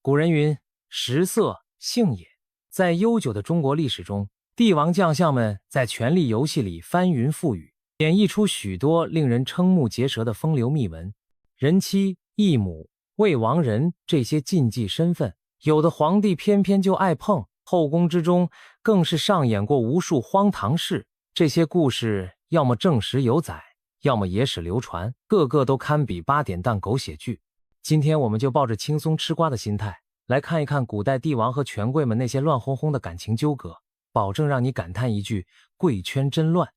古人云：食色，性也。在悠久的中国历史中，帝王将相们在权力游戏里翻云覆雨，演绎出许多令人瞠目结舌的风流秘闻。人妻、义母、魏王人这些禁忌身份，有的皇帝偏偏就爱碰，后宫之中更是上演过无数荒唐事。这些故事要么正史有载，要么野史流传，个个都堪比8点档狗血剧。今天我们就抱着轻松吃瓜的心态，来看一看古代帝王和权贵们那些乱哄哄的感情纠葛，保证让你感叹一句：贵圈真乱。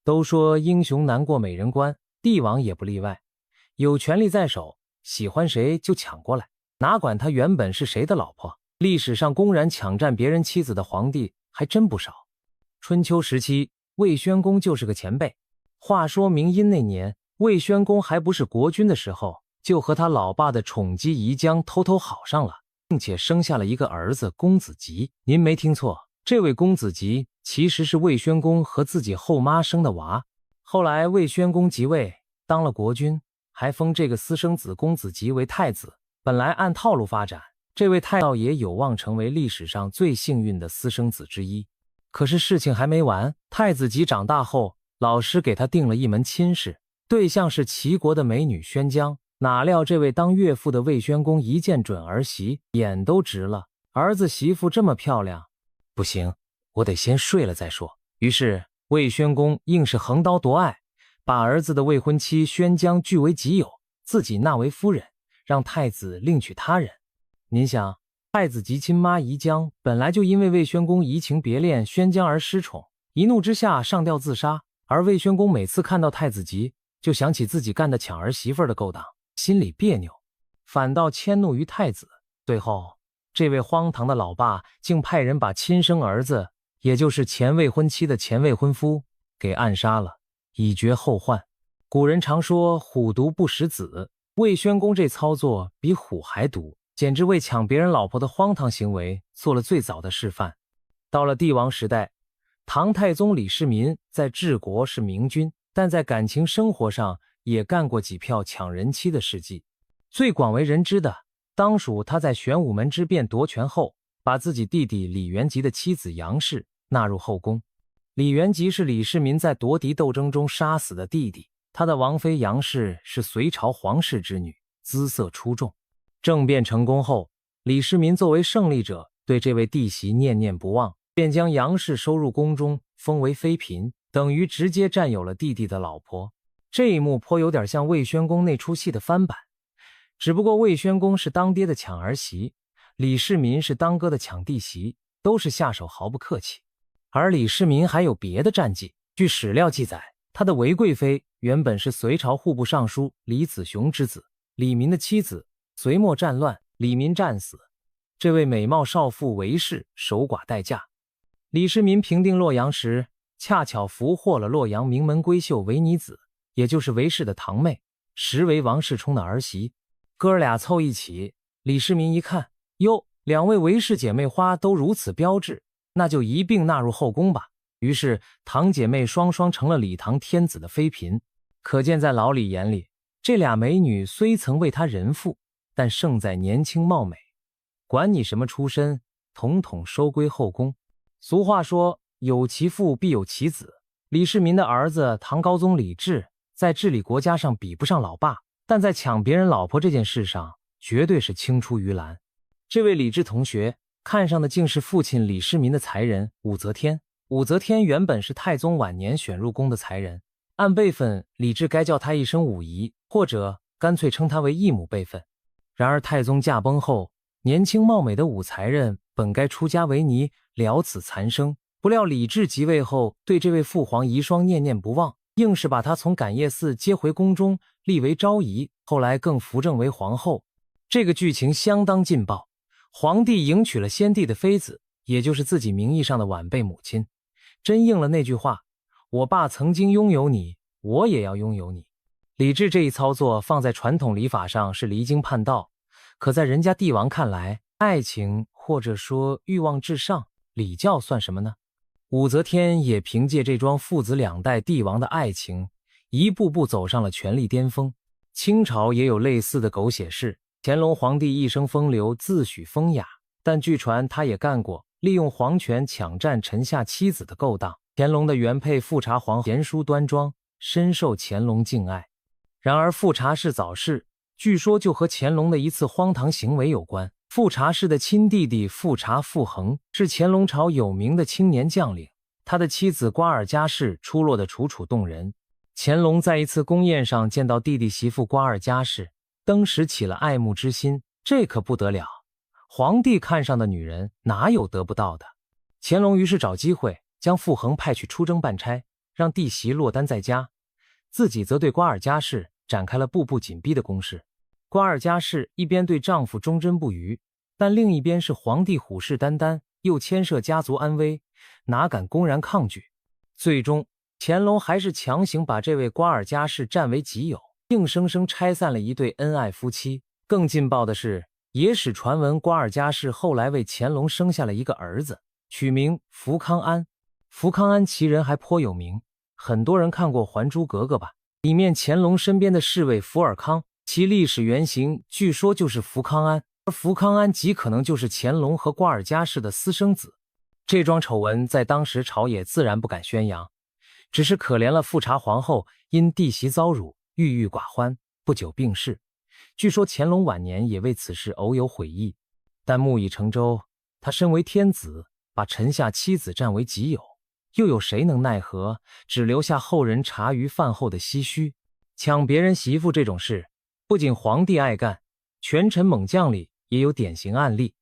都说英雄难过美人关，帝王也不例外。有权力在手，喜欢谁就抢过来，哪管他原本是谁的老婆。历史上公然抢占别人妻子的皇帝还真不少。春秋时期，魏宣公就是个前辈。话说明殷那年，魏宣公还不是国君的时候，就和他老爸的宠姬宜姜偷偷好上了，并且生下了一个儿子公子吉。您没听错，这位公子吉其实是魏宣公和自己后妈生的娃。后来魏宣公即位，当了国君，还封这个私生子公子吉为太子。本来按套路发展，这位太子也有望成为历史上最幸运的私生子之一。可是事情还没完，太子吉长大后，老师给他定了一门亲事，对象是齐国的美女宣姜。哪料这位当岳父的魏宣公一见准儿媳，眼都直了。儿子媳妇这么漂亮，不行，我得先睡了再说。于是魏宣公硬是横刀夺爱，把儿子的未婚妻宣姜据为己有，自己纳为夫人，让太子另娶他人。您想，太子及亲妈宜姜本来就因为魏宣公移情别恋宣姜而失宠，一怒之下上吊自杀。而魏宣公每次看到太子吉，就想起自己干的抢儿媳妇的勾当，心里别扭，反倒迁怒于太子。最后这位荒唐的老爸竟派人把亲生儿子，也就是前未婚妻的前未婚夫给暗杀了，以绝后患。古人常说虎毒不食子，魏宣公这操作比虎还毒，简直为抢别人老婆的荒唐行为做了最早的示范。到了帝王时代，唐太宗李世民在治国是明君，但在感情生活上也干过几票抢人妻的事迹。最广为人知的当属他在玄武门之变夺权后，把自己弟弟李元吉的妻子杨氏纳入后宫。李元吉是李世民在夺嫡斗争中杀死的弟弟，他的王妃杨氏是隋朝皇室之女，姿色出众。政变成功后，李世民作为胜利者，对这位弟媳念念不忘，便将杨氏收入宫中，封为妃嫔，等于直接占有了弟弟的老婆。这一幕颇有点像魏宣公那出戏的翻版，只不过魏宣公是当爹的抢儿媳，李世民是当哥的抢弟媳，都是下手毫不客气。而李世民还有别的战绩，据史料记载，他的韦贵妃原本是隋朝户部尚书李子雄之子，李民的妻子。隋末战乱，李民战死，这位美貌少妇韦氏守寡待嫁。李世民平定洛阳时，恰巧俘获了洛阳名门闺秀韦妮子，也就是韦氏的堂妹，实为王世充的儿媳。哥俩凑一起，李世民一看，哟，两位韦氏姐妹花都如此标致，那就一并纳入后宫吧。于是堂姐妹双双成了李唐天子的妃嫔。可见在老李眼里，这俩美女虽曾为他人妇，但胜在年轻貌美，管你什么出身，统统收归后宫。俗话说，有其父必有其子。李世民的儿子唐高宗李治在治理国家上比不上老爸，但在抢别人老婆这件事上绝对是青出于蓝。这位李治同学看上的竟是父亲李世民的才人武则天。武则天原本是太宗晚年选入宫的才人，按辈分李治该叫她一声武姨，或者干脆称她为义母辈分。然而太宗驾崩后，年轻貌美的武才人本该出家为尼，了此残生，不料李治即位后，对这位父皇遗孀念念不忘，硬是把她从感业寺接回宫中，立为昭仪，后来更扶正为皇后。这个剧情相当劲爆，皇帝迎娶了先帝的妃子，也就是自己名义上的晚辈母亲，真应了那句话：我爸曾经拥有你，我也要拥有你。李治这一操作放在传统礼法上是离经叛道，可在人家帝王看来，爱情或者说欲望至上，礼教算什么呢？武则天也凭借这桩父子两代帝王的爱情，一步步走上了权力巅峰。清朝也有类似的狗血事，乾隆皇帝一生风流，自诩风雅，但据传他也干过利用皇权抢占臣下妻子的勾当。乾隆的原配富察皇贤淑端庄，深受乾隆敬爱。然而富察氏早逝，据说就和乾隆的一次荒唐行为有关。富察氏的亲弟弟富察傅恒是乾隆朝有名的青年将领，他的妻子瓜尔佳氏出落得楚楚动人。乾隆在一次宫宴上见到弟弟媳妇瓜尔佳氏，登时起了爱慕之心，这可不得了。皇帝看上的女人哪有得不到的？乾隆于是找机会将傅恒派去出征办差，让弟媳落单在家，自己则对瓜尔佳氏展开了步步紧逼的攻势。瓜尔佳氏一边对丈夫忠贞不渝，但另一边是皇帝虎视眈眈，又牵涉家族安危，哪敢公然抗拒？最终乾隆还是强行把这位瓜尔佳氏占为己有，硬生生拆散了一对恩爱夫妻。更劲爆的是，野史传闻瓜尔佳氏后来为乾隆生下了一个儿子，取名福康安。福康安其人还颇有名，很多人看过《还珠格格》吧？里面乾隆身边的侍卫福尔康，其历史原型据说就是福康安，而福康安极可能就是乾隆和瓜尔佳氏的私生子。这桩丑闻在当时朝野自然不敢宣扬，只是可怜了富察皇后，因弟媳遭辱，郁郁寡欢，不久病逝。据说乾隆晚年也为此事偶有悔意，但木已成舟，他身为天子，把臣下妻子占为己有，又有谁能奈何？只留下后人茶余饭后的唏嘘。抢别人媳妇这种事，不仅皇帝爱干，权臣猛将里也有典型案例。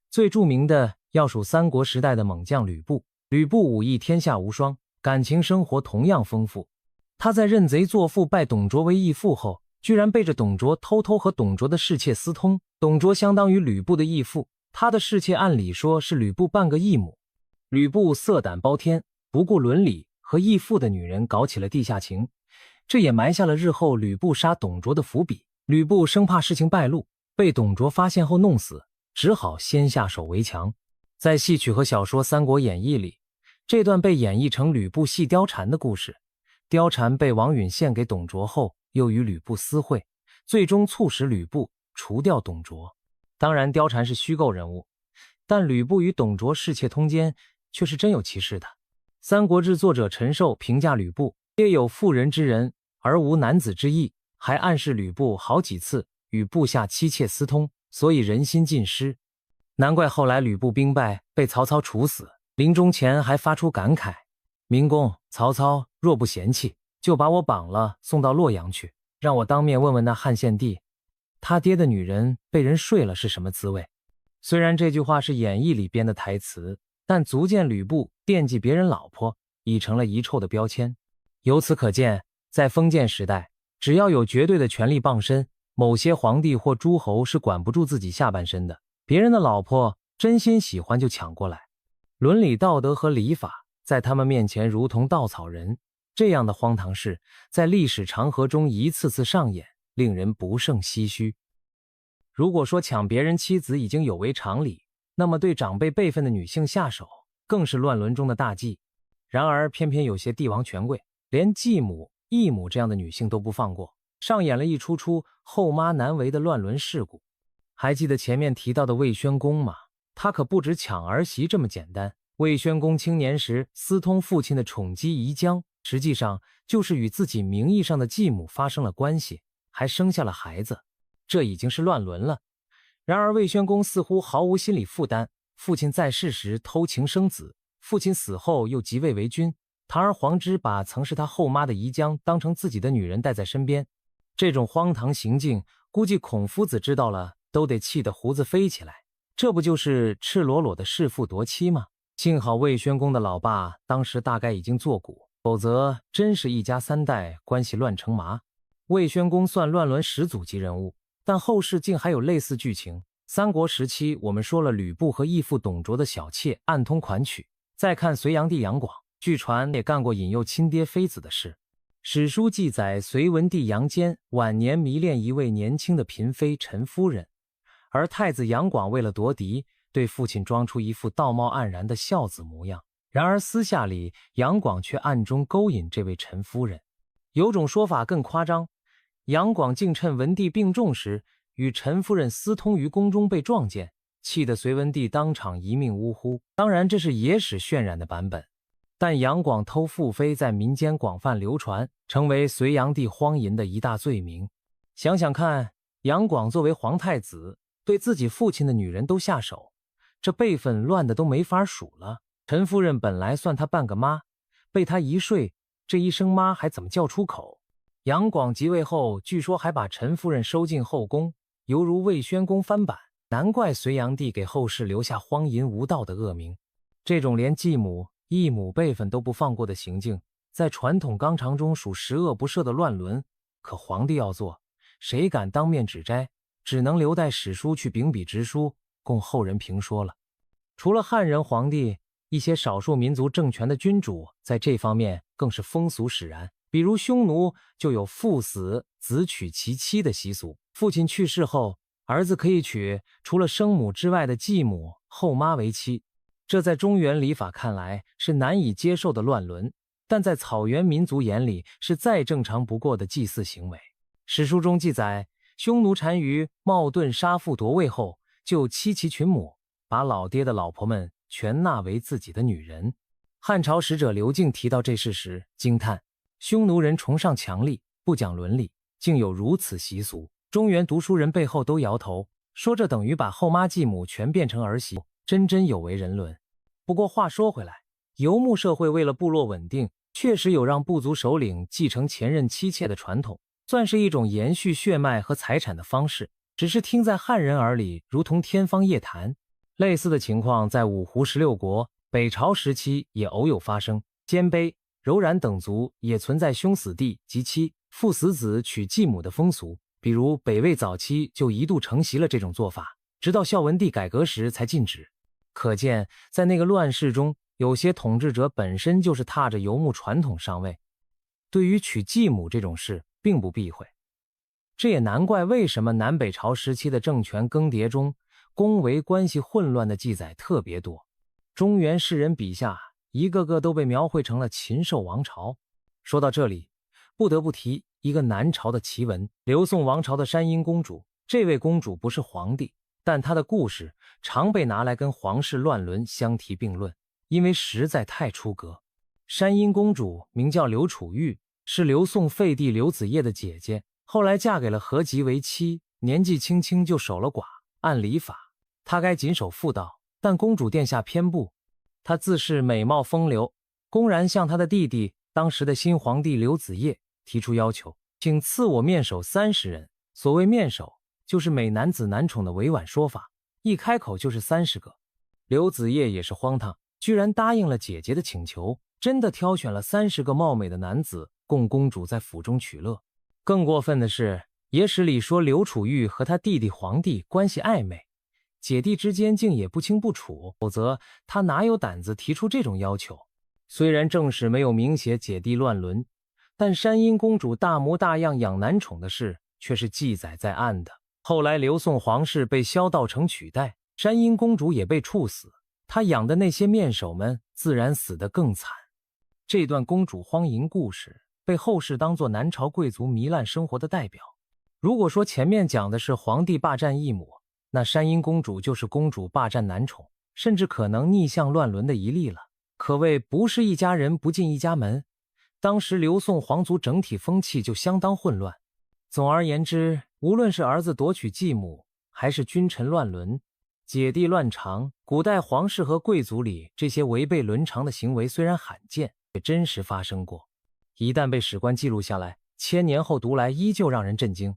最著名的要数三国时代的猛将吕布。吕布武艺天下无双，感情生活同样丰富。他在认贼作父拜董卓为义父后，居然背着董卓偷偷和董卓的侍妾私通。董卓相当于吕布的义父，他的侍妾按理说是吕布半个义母。吕布色胆包天，不顾伦理，和义父的女人搞起了地下情，这也埋下了日后吕布杀董卓的伏笔。吕布生怕事情败露，被董卓发现后弄死，只好先下手为强。在戏曲和小说《三国演义》里，这段被演绎成吕布戏貂蝉的故事。貂蝉被王允献给董卓后，又与吕布私会，最终促使吕布除掉董卓。当然貂蝉是虚构人物，但吕布与董卓侍妾通奸却是真有其事的。《三国志》作者陈寿评价吕布列有妇人之仁，而无男子之意，还暗示吕布好几次与部下妻妾私通，所以人心尽失。难怪后来吕布兵败被曹操处死，临终前还发出感慨：明公，曹操若不嫌弃，就把我绑了送到洛阳去，让我当面问问那汉献帝，他爹的女人被人睡了是什么滋味。虽然这句话是演义里编的台词，但足见吕布惦记别人老婆已成了遗臭的标签。由此可见，在封建时代，只要有绝对的权力傍身，某些皇帝或诸侯是管不住自己下半身的，别人的老婆真心喜欢就抢过来。伦理道德和礼法在他们面前如同稻草人，这样的荒唐事在历史长河中一次次上演，令人不胜唏嘘。如果说抢别人妻子已经有违常理，那么对长辈辈分的女性下手更是乱伦中的大忌。然而偏偏有些帝王权贵连继母、义母这样的女性都不放过，上演了一出出后妈难为的乱伦事故。还记得前面提到的魏宣公吗？他可不止抢儿媳这么简单。魏宣公青年时私通父亲的宠姬宜姜，实际上就是与自己名义上的继母发生了关系，还生下了孩子，这已经是乱伦了。然而魏宣公似乎毫无心理负担，父亲在世时偷情生子，父亲死后又即位为君，堂而皇之把曾是他后妈的宜姜当成自己的女人带在身边。这种荒唐行径，估计孔夫子知道了都得气得胡子飞起来。这不就是赤裸裸的弑父夺妻吗？幸好魏宣公的老爸当时大概已经作古，否则真是一家三代关系乱成麻。魏宣公算乱伦始祖级人物，但后世竟还有类似剧情。三国时期我们说了吕布和义父董卓的小妾暗通款曲，再看隋炀帝杨广，据传也干过引诱亲爹妃子的事。史书记载隋文帝杨坚晚年迷恋一位年轻的嫔妃陈夫人，而太子杨广为了夺嫡，对父亲装出一副道貌岸然的孝子模样。然而私下里杨广却暗中勾引这位陈夫人。有种说法更夸张，杨广竟趁文帝病重时与陈夫人私通于宫中被撞见，气得隋文帝当场一命呜呼。当然这是野史渲染的版本，但杨广偷父妃在民间广泛流传，成为隋炀帝荒淫的一大罪名。想想看，杨广作为皇太子，对自己父亲的女人都下手，这辈分乱的都没法数了。陈夫人本来算他半个妈，被他一睡，这一声妈还怎么叫出口？杨广即位后，据说还把陈夫人收进后宫，犹如魏宣公翻版，难怪隋炀帝给后世留下荒淫无道的恶名。这种连继母、义母辈分都不放过的行径，在传统纲常中属十恶不赦的乱伦，可皇帝要做，谁敢当面指摘，只能留待史书去秉笔直书，供后人评说了。除了汉人皇帝，一些少数民族政权的君主在这方面更是风俗使然，比如匈奴就有父死子娶其妻的习俗，父亲去世后，儿子可以娶除了生母之外的继母、后妈为妻。这在中原礼法看来是难以接受的乱伦，但在草原民族眼里是再正常不过的祭祀行为。史书中记载，匈奴单于冒顿杀父夺位后，就妻其群母，把老爹的老婆们全纳为自己的女人。汉朝使者刘敬提到这事时惊叹，匈奴人崇尚强力，不讲伦理，竟有如此习俗。中原读书人背后都摇头，说这等于把后妈继母全变成儿媳，真有违人伦。不过话说回来，游牧社会为了部落稳定，确实有让部族首领继承前任妻妾的传统，算是一种延续血脉和财产的方式，只是听在汉人耳里如同天方夜谭。类似的情况在五胡16国、北朝时期也偶有发生，鲜卑、柔然等族也存在兄死弟及妻、父死子娶继母的风俗，比如北魏早期就一度承袭了这种做法，直到孝文帝改革时才禁止。可见在那个乱世中，有些统治者本身就是踏着游牧传统上位，对于娶继母这种事并不避讳。这也难怪为什么南北朝时期的政权更迭中，宫闱关系混乱的记载特别多。中原士人笔下一个个都被描绘成了禽兽王朝。说到这里，不得不提一个南朝的奇闻，刘宋王朝的山阴公主。这位公主不是皇帝，但她的故事常被拿来跟皇室乱伦相提并论，因为实在太出格。山阴公主名叫刘楚玉，是刘宋废帝刘子业的姐姐，后来嫁给了何吉为妻，年纪轻轻就守了寡。按礼法，她该谨守妇道，但公主殿下偏不。她自恃美貌风流，公然向她的弟弟当时的新皇帝刘子业提出要求，请赐我面首30人。所谓面首，就是美男子男宠的委婉说法，一开口就是30个。刘子业也是荒唐，居然答应了姐姐的请求，真的挑选了30个貌美的男子供公主在府中取乐。更过分的是，野史里说刘楚玉和他弟弟皇帝关系暧昧，姐弟之间竟也不清不楚，否则他哪有胆子提出这种要求？虽然正史没有明写姐弟乱伦，但山阴公主大模大样养男宠的事却是记载在案的。后来刘宋皇室被萧道成取代，山阴公主也被处死，她养的那些面首们自然死得更惨。这段公主荒淫故事被后世当作南朝贵族糜烂生活的代表。如果说前面讲的是皇帝霸占义母，那山阴公主就是公主霸占男宠，甚至可能逆向乱伦的一例了，可谓不是一家人不进一家门。当时刘宋皇族整体风气就相当混乱。总而言之，无论是儿子夺取继母，还是君臣乱伦、姐弟乱长，古代皇室和贵族里这些违背伦常的行为虽然罕见，也真实发生过。一旦被史官记录下来，1000年后读来依旧让人震惊。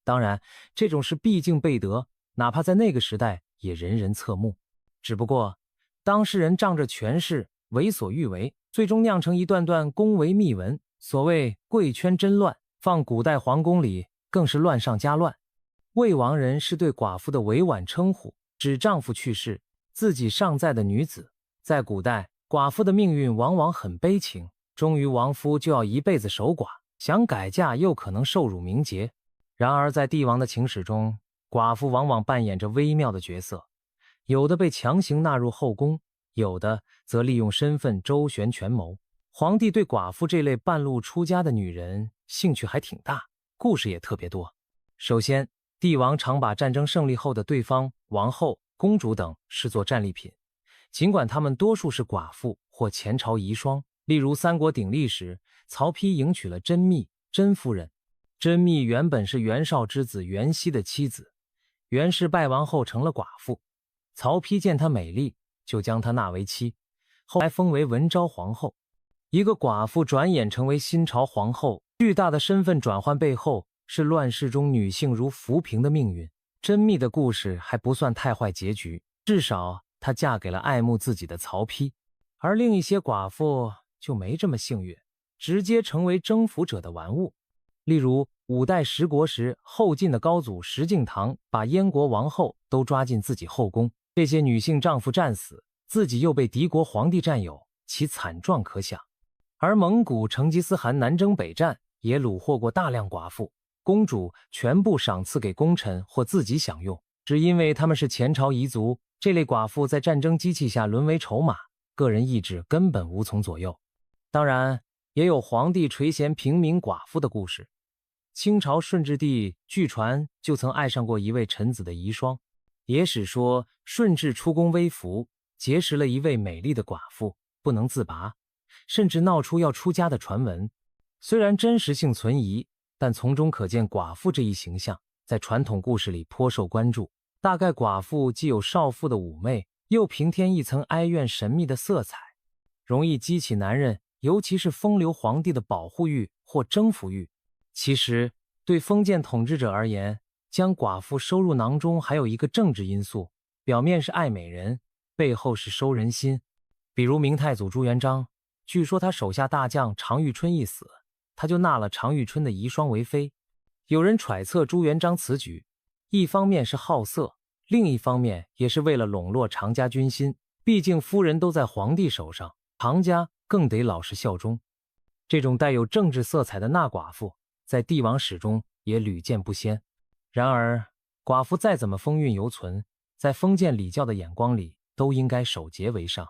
当然，这种事毕竟备得，哪怕在那个时代也人人侧目。只不过，当事人仗着权势为所欲为，最终酿成一段段宫闱秘闻。所谓贵圈真乱，放古代皇宫里更是乱上加乱。魏王人是对寡妇的委婉称呼，指丈夫去世自己尚在的女子。在古代，寡妇的命运往往很悲情，终于亡夫就要一辈子守寡，想改嫁又可能受辱名节。然而在帝王的情史中，寡妇往往扮演着微妙的角色，有的被强行纳入后宫，有的则利用身份周旋权谋。皇帝对寡妇这类半路出家的女人兴趣还挺大，故事也特别多。首先，帝王常把战争胜利后的对方王后、公主等视作战利品，尽管他们多数是寡妇或前朝遗孀。例如三国鼎立时，曹丕迎娶了甄宓、甄夫人。甄宓原本是袁绍之子袁熙的妻子，袁氏败亡后成了寡妇，曹丕见她美丽，就将她纳为妻，后来封为文昭皇后。一个寡妇转眼成为新朝皇后，巨大的身份转换背后是乱世中女性如浮萍的命运。甄宓的故事还不算太坏结局，至少她嫁给了爱慕自己的曹丕。而另一些寡妇就没这么幸运，直接成为征服者的玩物。例如五代十国时，后晋的高祖石敬瑭把燕国王后都抓进自己后宫，这些女性丈夫战死，自己又被敌国皇帝占有，其惨状可想。而蒙古成吉思汗南征北战，也虏获过大量寡妇、公主，全部赏赐给功臣或自己享用，只因为他们是前朝遗族。这类寡妇在战争机器下沦为筹码，个人意志根本无从左右。当然，也有皇帝垂涎平民寡妇的故事。清朝顺治帝据传就曾爱上过一位臣子的遗孀。野史说，顺治出宫微服，结识了一位美丽的寡妇，不能自拔，甚至闹出要出家的传闻。虽然真实性存疑，但从中可见寡妇这一形象在传统故事里颇受关注。大概寡妇既有少妇的妩媚，又平添一层哀怨神秘的色彩，容易激起男人，尤其是风流皇帝的保护欲或征服欲。其实，对封建统治者而言，将寡妇收入囊中还有一个政治因素，表面是爱美人，背后是收人心。比如明太祖朱元璋，据说他手下大将常遇春一死，他就纳了常遇春的遗孀为妃。有人揣测朱元璋此举，一方面是好色，另一方面也是为了笼络常家军心，毕竟夫人都在皇帝手上，常家更得老实效忠。这种带有政治色彩的纳寡妇，在帝王史中也屡见不鲜。然而，寡妇再怎么风韵犹存，在封建礼教的眼光里，都应该守节为上。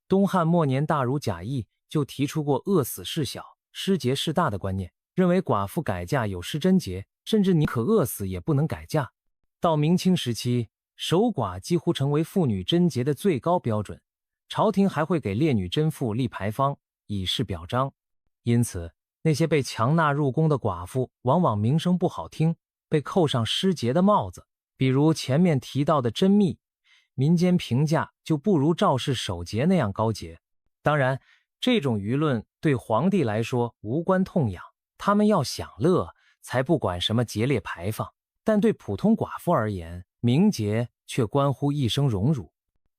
东汉末年，大儒贾谊就提出过饿死事小，失节事大的观念，认为寡妇改嫁有失贞节，甚至宁可饿死也不能改嫁。到明清时期，守寡几乎成为妇女贞节的最高标准，朝廷还会给烈女贞妇立牌坊，以示表彰。因此，那些被强纳入宫的寡妇往往名声不好听，被扣上失节的帽子。比如前面提到的甄宓，民间评价就不如赵氏守节那样高洁。当然，这种舆论对皇帝来说无关痛痒，他们要享乐，才不管什么节烈牌坊。但对普通寡妇而言，名节却关乎一生荣辱。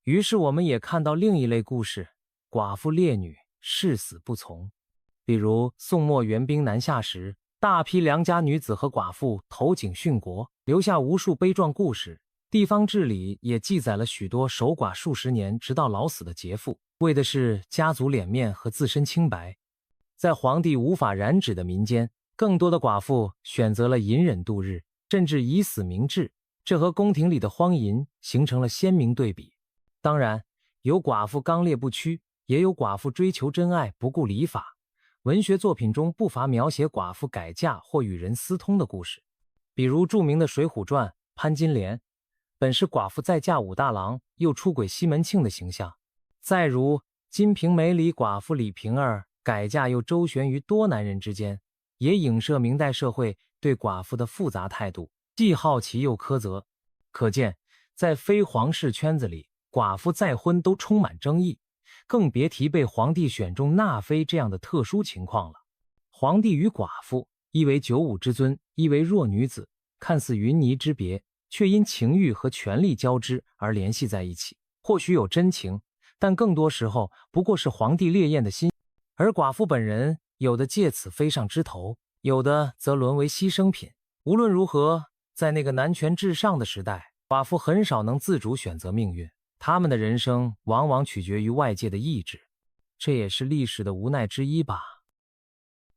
于是我们也看到另一类故事，寡妇烈女誓死不从。比如宋末援兵南下时，大批良家女子和寡妇投井殉国，留下无数悲壮故事。地方志里也记载了许多守寡数十年直到老死的劫妇，为的是家族脸面和自身清白。在皇帝无法染指的民间，更多的寡妇选择了隐忍度日，甚至以死明志，这和宫廷里的荒淫形成了鲜明对比。当然，有寡妇刚烈不屈，也有寡妇追求真爱不顾礼法。文学作品中不乏描写寡妇改嫁或与人私通的故事，比如著名的《水浒传》，潘金莲本是寡妇再嫁武大郎，又出轨西门庆的形象。再如《金瓶梅》里寡妇李瓶儿改嫁又周旋于多男人之间，也影射明代社会对寡妇的复杂态度，既好奇又苛责。可见，在非皇室圈子里，寡妇再婚都充满争议，更别提被皇帝选中纳妃这样的特殊情况了。皇帝与寡妇，一为九五之尊，一为弱女子，看似云泥之别，却因情欲和权力交织而联系在一起。或许有真情，但更多时候不过是皇帝烈焰的心。而寡妇本人，有的借此飞上枝头，有的则沦为牺牲品。无论如何，在那个男权至上的时代，寡妇很少能自主选择命运，他们的人生往往取决于外界的意志，这也是历史的无奈之一吧。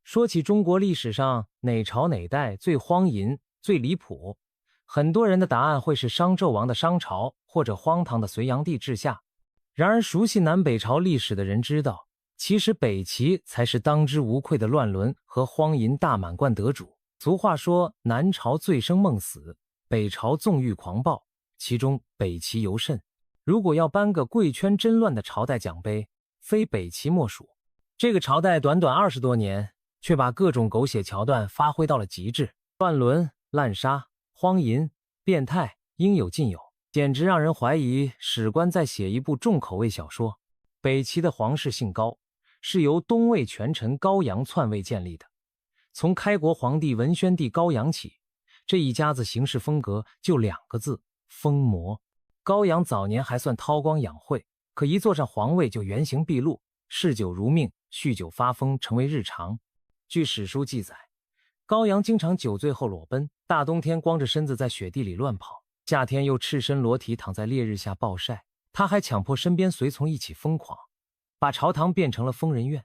说起中国历史上哪朝哪代最荒淫、最离谱，很多人的答案会是商纣王的商朝，或者荒唐的隋炀帝治夏。然而熟悉南北朝历史的人知道，其实北齐才是当之无愧的乱伦和荒淫大满贯得主。俗话说南朝醉生梦死，北朝纵欲狂暴，其中北齐尤甚。如果要颁个贵圈真乱的朝代奖杯，非北齐莫属。这个朝代短短20多年，却把各种狗血桥段发挥到了极致，乱伦、滥杀、荒淫、变态，应有尽有，简直让人怀疑史官在写一部重口味小说。北齐的皇室姓高，是由东魏权臣高阳篡位建立的。从开国皇帝文宣帝高阳起，这一家子行事风格就2个字：疯魔。高阳早年还算韬光养晦，可一坐上皇位就原形毕露，嗜酒如命，酗酒发疯成为日常。据史书记载，高阳经常酒醉后裸奔，大冬天光着身子在雪地里乱跑，夏天又赤身裸体躺在烈日下暴晒。他还强迫身边随从一起疯狂，把朝堂变成了疯人院。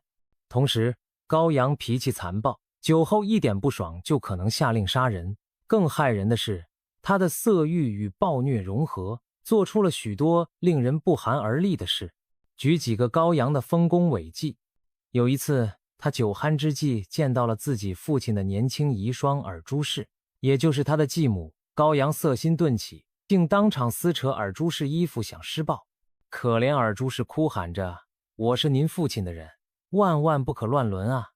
同时，高阳脾气残暴，酒后一点不爽就可能下令杀人。更骇人的是，他的色欲与暴虐融合，做出了许多令人不寒而栗的事。举几个高阳的丰功伟绩。有一次，他酒酣之际见到了自己父亲的年轻遗孀尔朱氏，也就是他的继母。高阳色心顿起，竟当场撕扯尔朱氏衣服想施暴。可怜尔朱氏哭喊着：“我是您父亲的人，万万不可乱伦啊！”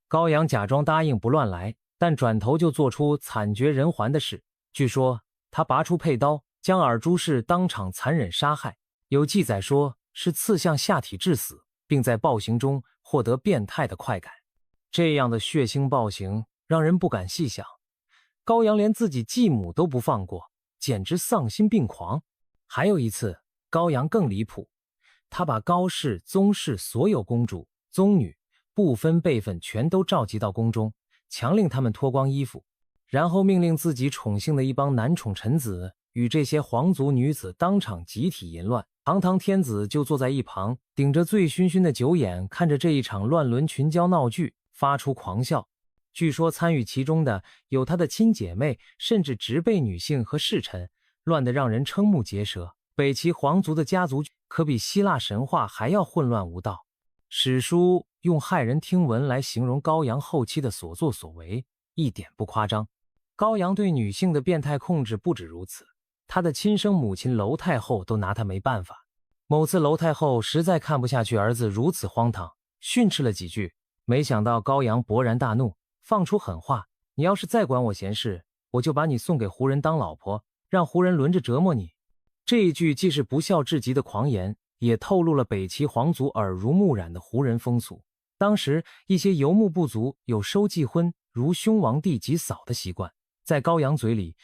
高阳假装答应不乱来，但转头就做出惨绝人寰的事。据说他拔出佩刀，将尔朱氏当场残忍杀害，有记载说是刺向下体致死，并在暴行中获得变态的快感。这样的血腥暴行让人不敢细想。高阳连自己继母都不放过，简直丧心病狂。还有一次，高阳更离谱，他把高氏、宗室所有公主、宗女不分辈分全都召集到宫中，强令他们脱光衣服，然后命令自己宠幸的一帮男宠臣子与这些皇族女子当场集体淫乱。堂堂天子就坐在一旁，顶着醉醺醺的酒眼，看着这一场乱伦群交闹剧，发出狂笑。据说参与其中的有他的亲姐妹，甚至直辈女性和侍臣，乱得让人瞠目结舌。北齐皇族的家族可比希腊神话还要混乱无道。史书用骇人听闻来形容高阳后期的所作所为，一点不夸张。高阳对女性的变态控制不止如此，他的亲生母亲娄太后都拿他没办法。某次娄太后实在看不下去儿子如此荒唐，训斥了几句，没想到高阳勃然大怒，放出狠话：“你要是再管我闲事，我就把你送给胡人当老婆，让胡人轮着折磨你。”这一句既是不孝至极的狂言，也透露了北齐皇族耳濡目染的胡人风俗。当时一些游牧部族有收继婚如兄王弟及嫂的习惯，在高阳嘴里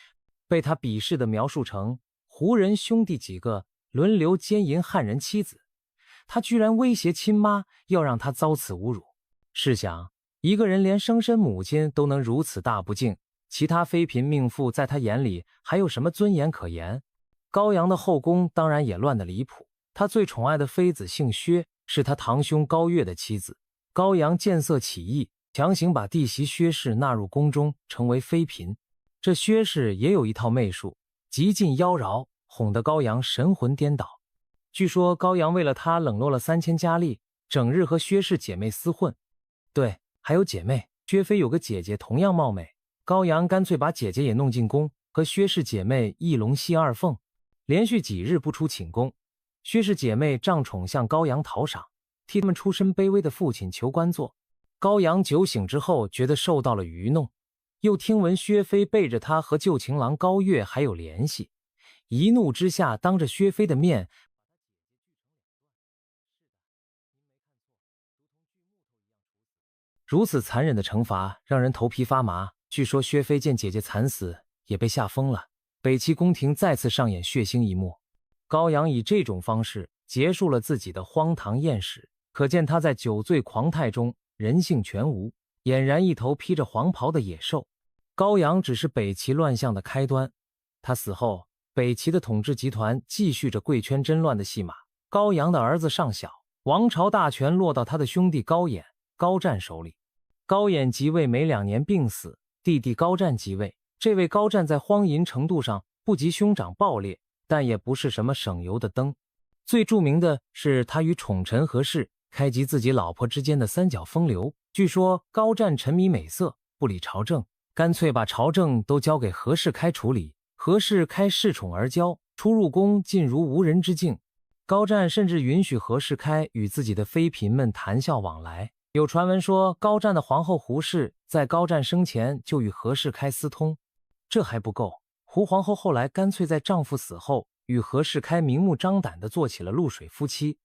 被他鄙视地描述成胡人兄弟几个轮流奸淫汉人妻子，他居然威胁亲妈要让他遭此侮辱。试想，一个人连生身母亲都能如此大不敬，其他妃嫔命妇在他眼里还有什么尊严可言？高阳的后宫当然也乱得离谱，他最宠爱的妃子姓薛，是他堂兄高岳的妻子。高阳见色起意，强行把弟媳薛氏纳入宫中，成为妃嫔。这薛氏也有一套媚术，极尽妖娆，哄得高阳神魂颠倒。据说高阳为了他冷落了3000佳丽，整日和薛氏姐妹厮混。对，还有姐妹，薛妃有个姐姐同样貌美，高阳干脆把姐姐也弄进宫，和薛氏姐妹一龙戏二凤。连续几日不出寝宫，薛氏姐妹仗宠向高阳讨赏，替他们出身卑微的父亲求官做。高阳酒醒之后觉得受到了愚弄，又听闻薛妃背着他和旧情郎高岳还有联系，一怒之下当着薛妃的面如此残忍的惩罚让人头皮发麻。据说薛妃见姐姐惨死也被吓疯了。北齐宫廷再次上演血腥一幕，高阳以这种方式结束了自己的荒唐艳史，可见他在酒醉狂态中人性全无，俨然一头披着黄袍的野兽。高阳只是北齐乱象的开端，他死后，北齐的统治集团继续着贵圈真乱的戏码。高阳的儿子尚小，王朝大权落到他的兄弟高演、高湛手里。高演即位没2年病死，弟弟高湛即位。这位高湛在荒淫程度上不及兄长暴烈，但也不是什么省油的灯。最著名的是他与宠臣何氏开及自己老婆之间的三角风流。据说高湛沉迷美色，不理朝政，干脆把朝政都交给何氏开处理，何世开恃宠而骄，出入宫尽如无人之境。高湛甚至允许何世开与自己的妃嫔们谈笑往来。有传闻说，高湛的皇后胡氏在高湛生前就与何世开私通。这还不够，胡皇后后来干脆在丈夫死后，与何世开明目张胆地做起了露水夫妻。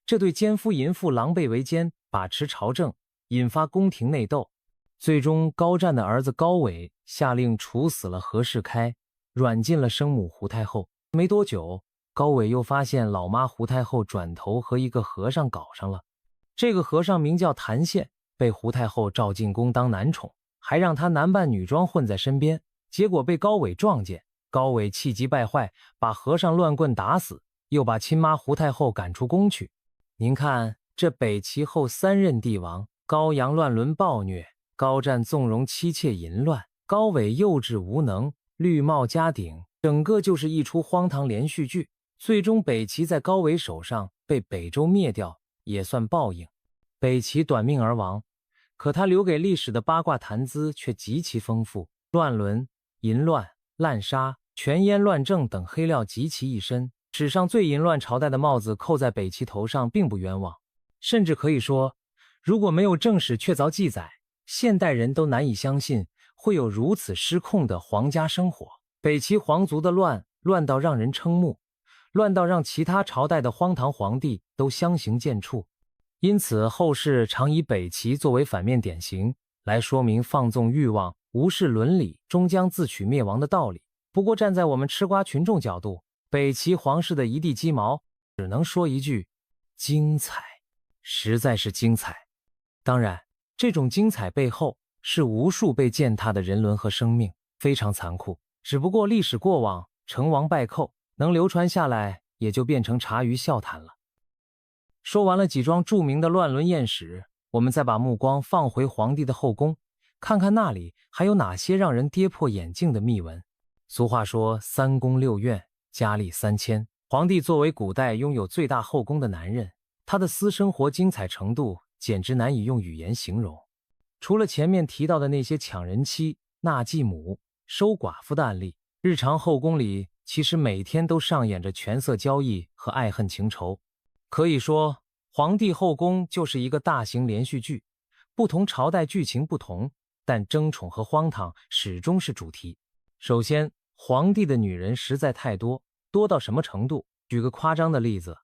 这对奸夫淫妇狼狈为奸，把持朝政，引发宫廷内斗。最终高湛的儿子高纬下令处死了何世开，软禁了生母胡太后。没多久，高纬又发现老妈胡太后转头和一个和尚搞上了。这个和尚名叫谭宪，被胡太后召进宫当男宠，还让他男扮女装混在身边。结果被高纬撞见，高纬气急败坏，把和尚乱棍打死，又把亲妈胡太后赶出宫去。您看，这北齐后3任帝王，高阳乱伦暴虐，高湛纵容妻妾淫乱，高纬幼稚无能，绿帽加顶，整个就是一出荒唐连续剧。最终北齐在高纬手上被北周灭掉，也算报应。北齐短命而亡，可他留给历史的八卦谈资却极其丰富，乱伦、淫乱、滥杀、权阉乱政等黑料极其一身。史上最淫乱朝代的帽子扣在北齐头上并不冤枉，甚至可以说，如果没有正史确凿记载，现代人都难以相信会有如此失控的皇家生活。北齐皇族的乱到让人瞠目，乱到让其他朝代的荒唐皇帝都相形见绌。因此后世常以北齐作为反面典型，来说明放纵欲望、无视伦理终将自取灭亡的道理。不过站在我们吃瓜群众角度，北齐皇室的一地鸡毛，只能说一句精彩，实在是精彩。当然，这种精彩背后是无数被践踏的人伦和生命，非常残酷。只不过历史过往，成王败寇，能流传下来也就变成茶余笑谈了。说完了几桩著名的乱伦艳史，我们再把目光放回皇帝的后宫，看看那里还有哪些让人跌破眼镜的秘闻。俗话说3宫6院，佳丽3000。皇帝作为古代拥有最大后宫的男人，他的私生活精彩程度简直难以用语言形容。除了前面提到的那些抢人妻、纳继母、收寡妇的案例，日常后宫里其实每天都上演着权色交易和爱恨情仇。可以说，皇帝后宫就是一个大型连续剧，不同朝代剧情不同，但争宠和荒唐始终是主题。首先，皇帝的女人实在太多，多到什么程度？举个夸张的例子，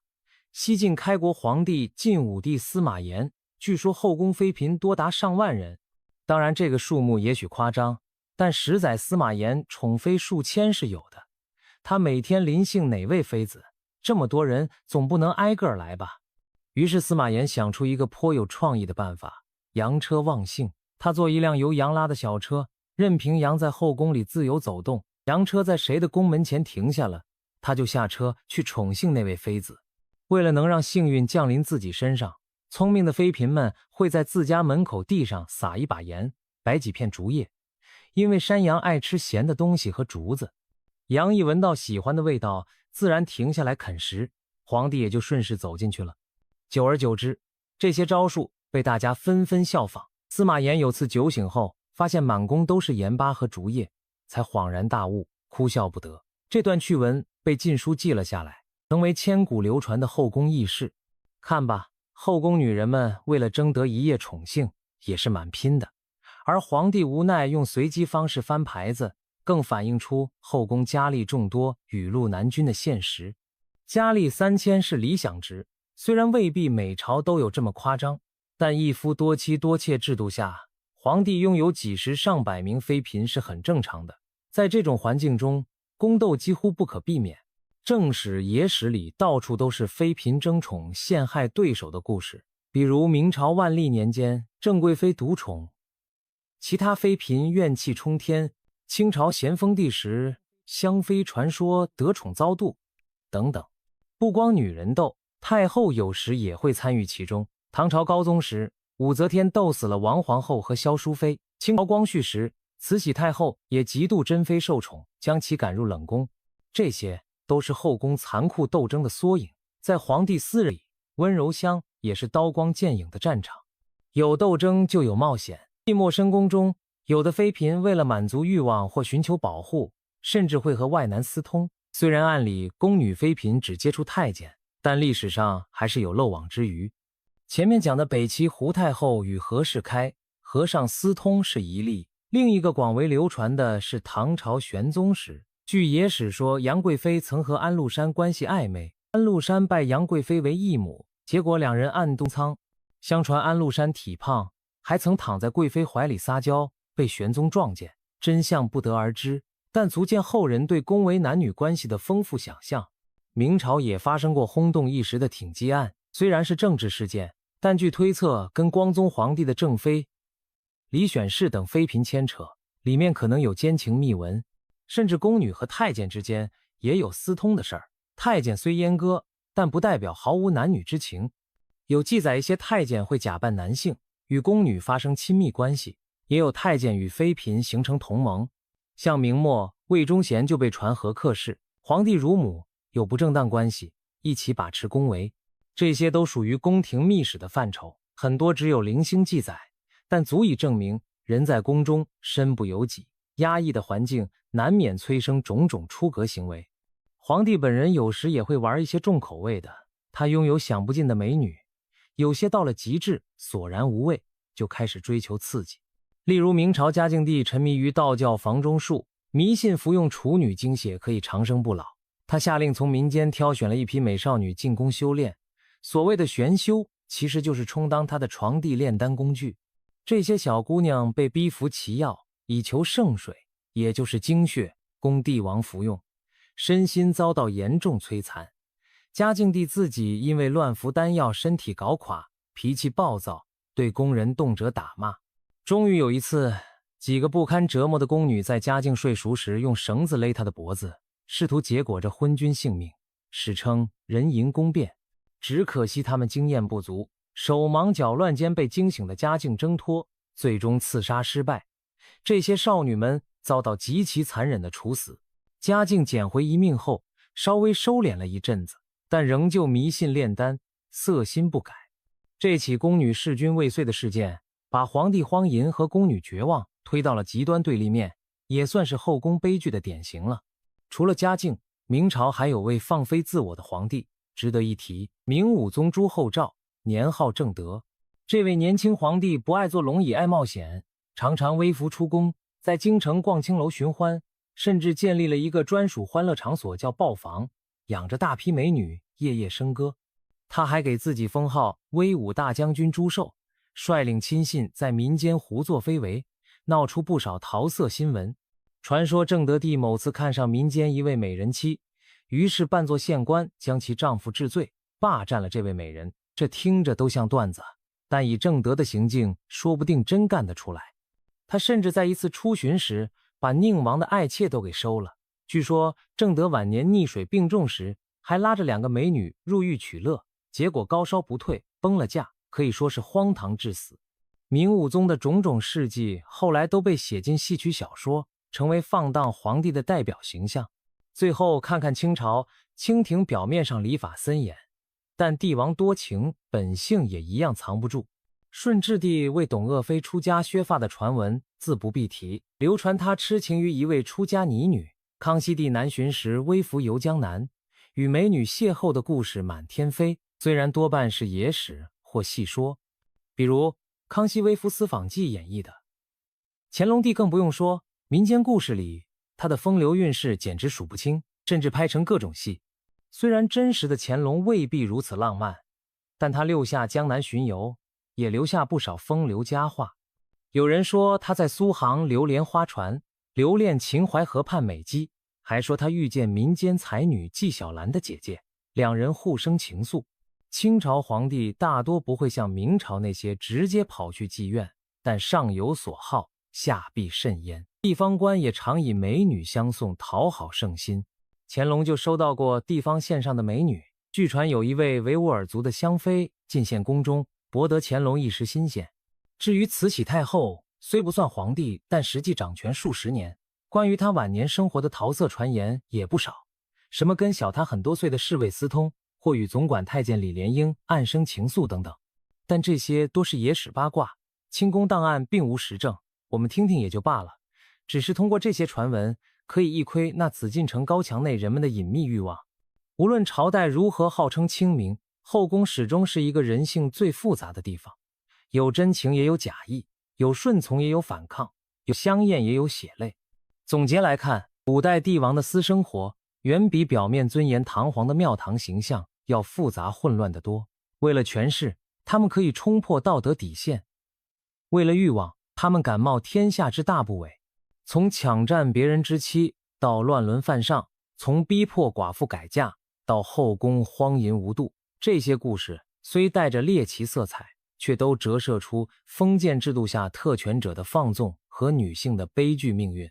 西晋开国皇帝晋武帝司马炎，据说后宫妃嫔多达上万人。当然这个数目也许夸张，但实载司马炎宠妃数千是有的。他每天临幸哪位妃子？这么多人总不能挨个来吧。于是司马炎想出一个颇有创意的办法，羊车忘幸。他做一辆由羊拉的小车，任凭羊在后宫里自由走动，羊车在谁的宫门前停下了，他就下车去宠幸那位妃子。为了能让幸运降临自己身上，聪明的妃嫔们会在自家门口地上撒一把盐，摆几片竹叶，因为山羊爱吃咸的东西和竹子。羊一闻到喜欢的味道，自然停下来啃食，皇帝也就顺势走进去了。久而久之，这些招数被大家纷纷效仿。司马炎有次酒醒后，发现满宫都是盐巴和竹叶，才恍然大悟，哭笑不得。这段趣闻被《晋书》记了下来，成为千古流传的后宫轶事。看吧，后宫女人们为了争得一夜宠幸，也是蛮拼的。而皇帝无奈用随机方式翻牌子，更反映出后宫佳丽众多、雨露难均的现实。佳丽3000是理想值，虽然未必每朝都有这么夸张，但一夫多妻多妾制度下，皇帝拥有几十上百名妃嫔是很正常的。在这种环境中，宫斗几乎不可避免。正史、野史里到处都是妃嫔争宠、陷害对手的故事，比如明朝万历年间郑贵妃独宠，其他妃嫔怨气冲天；清朝咸丰帝时香妃传说得宠遭妒等等。不光女人斗，太后有时也会参与其中。唐朝高宗时，武则天斗死了王皇后和萧淑妃；清朝光绪时，慈禧太后也嫉妒珍妃受宠，将其赶入冷宫。这些都是后宫残酷斗争的缩影。在皇帝私人里，温柔乡也是刀光剑影的战场。有斗争就有冒险。寂寞深宫中，有的妃嫔为了满足欲望或寻求保护，甚至会和外男私通。虽然按理宫女妃嫔只接触太监，但历史上还是有漏网之鱼。前面讲的北齐胡太后与何世开和尚私通是一例，另一个广为流传的是唐朝玄宗时，据野史说杨贵妃曾和安禄山关系暧昧，安禄山拜杨贵妃为义母，结果两人暗度仓。相传安禄山体胖，还曾躺在贵妃怀里撒娇，被玄宗撞见，真相不得而知，但足见后人对宫闱男女关系的丰富想象。明朝也发生过轰动一时的挺姬案，虽然是政治事件，但据推测跟光宗皇帝的正妃李选侍等妃嫔牵扯，里面可能有奸情秘闻，甚至宫女和太监之间也有私通的事儿。太监虽阉割，但不代表毫无男女之情。有记载一些太监会假扮男性，与宫女发生亲密关系，也有太监与妃嫔形成同盟。像明末魏忠贤就被传和客氏，皇帝乳母有不正当关系，一起把持宫闱。这些都属于宫廷秘史的范畴，很多只有零星记载，但足以证明人在宫中身不由己，压抑的环境难免催生种种出格行为。皇帝本人有时也会玩一些重口味的，他拥有享不尽的美女，有些到了极致索然无味，就开始追求刺激。例如明朝嘉靖帝沉迷于道教房中术，迷信服用处女精血可以长生不老，他下令从民间挑选了一批美少女进宫修炼，所谓的玄修其实就是充当他的床地炼丹工具。这些小姑娘被逼服奇药以求圣水，也就是精血，供帝王服用，身心遭到严重摧残。嘉靖帝自己因为乱服丹药身体搞垮，脾气暴躁，对宫人动辄打骂。终于有一次，几个不堪折磨的宫女在嘉靖睡熟时用绳子勒他的脖子，试图结果这昏君性命，史称人淫宫变。只可惜他们经验不足，手忙脚乱间被惊醒的嘉靖挣脱，最终刺杀失败。这些少女们遭到极其残忍的处死。嘉靖捡回一命后，稍微收敛了一阵子，但仍旧迷信炼丹，色心不改。这起宫女弑君未遂的事件，把皇帝荒淫和宫女绝望推到了极端对立面，也算是后宫悲剧的典型了。除了嘉靖，明朝还有位放飞自我的皇帝，值得一提，明武宗朱厚照，年号正德。这位年轻皇帝不爱做龙，也爱冒险，常常微服出宫，在京城逛青楼寻欢，甚至建立了一个专属欢乐场所叫豹房，养着大批美女，夜夜笙歌。他还给自己封号威武大将军朱寿，率领亲信在民间胡作非为，闹出不少桃色新闻。传说正德帝某次看上民间一位美人妻，于是扮作县官将其丈夫治罪，霸占了这位美人。这听着都像段子，但以正德的行径，说不定真干得出来。他甚至在一次出巡时，把宁王的爱妾都给收了。据说正德晚年溺水病重时，还拉着2个美女入狱取乐，结果高烧不退，崩了驾，可以说是荒唐致死。明武宗的种种事迹后来都被写进戏曲小说，成为放荡皇帝的代表形象。最后看看清朝，清廷表面上礼法森严，但帝王多情，本性也一样藏不住。顺治帝为董鄂妃出家削发的传闻自不必提，流传他痴情于一位出家尼女。康熙帝南巡时微服游江南，与美女邂逅的故事满天飞，虽然多半是野史或戏说，比如康熙微服私访记演绎的。乾隆帝更不用说，民间故事里他的风流韵事简直数不清，甚至拍成各种戏。虽然真实的乾隆未必如此浪漫，但他6下江南巡游，也留下不少风流佳话。有人说他在苏杭流连花船，留恋秦淮河畔美姬，还说他遇见民间才女纪晓岚的姐姐，两人互生情愫。清朝皇帝大多不会像明朝那些直接跑去妓院，但上有所好，下必甚焉。地方官也常以美女相送，讨好圣心。乾隆就收到过地方县上的美女，据传有一位维吾尔族的香妃进献宫中，博得乾隆一时新鲜。至于慈禧太后，虽不算皇帝，但实际掌权数十年，关于她晚年生活的桃色传言也不少，什么跟小她很多岁的侍卫私通，或与总管太监李莲英暗生情愫等等。但这些都是野史八卦，清宫档案并无实证，我们听听也就罢了。只是通过这些传闻，可以一窥那紫禁城高墙内人们的隐秘欲望。无论朝代如何号称清明，后宫始终是一个人性最复杂的地方，有真情也有假意，有顺从也有反抗，有香艳也有血泪。总结来看，古代帝王的私生活远比表面尊严堂皇的庙堂形象要复杂混乱得多。为了权势，他们可以冲破道德底线；为了欲望，他们敢冒天下之大不韪。从抢占别人之妻到乱伦犯上，从逼迫寡妇改嫁到后宫荒淫无度，这些故事虽带着猎奇色彩，却都折射出封建制度下特权者的放纵和女性的悲剧命运。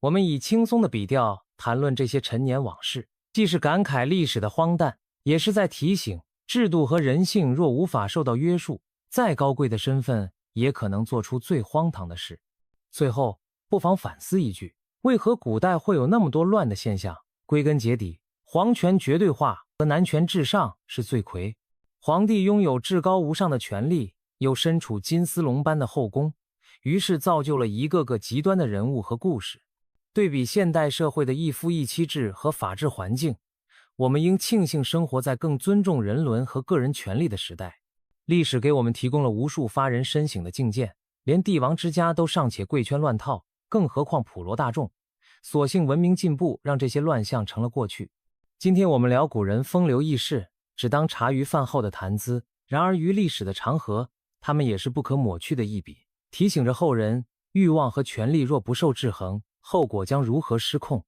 我们以轻松的笔调谈论这些陈年往事，既是感慨历史的荒诞，也是在提醒制度和人性若无法受到约束，再高贵的身份也可能做出最荒唐的事。最后，不妨反思一句，为何古代会有那么多乱的现象？归根结底，皇权绝对化和男权至上是罪魁。皇帝拥有至高无上的权力，又身处金丝龙般的后宫，于是造就了一个个极端的人物和故事。对比现代社会的一夫一妻制和法治环境，我们应庆幸生活在更尊重人伦和个人权利的时代。历史给我们提供了无数发人深省的境界，连帝王之家都尚且贵圈乱套，更何况普罗大众。所幸文明进步让这些乱象成了过去。今天我们聊古人风流轶事，只当茶余饭后的谈资，然而于历史的长河，他们也是不可抹去的一笔，提醒着后人，欲望和权力若不受制衡，后果将如何失控。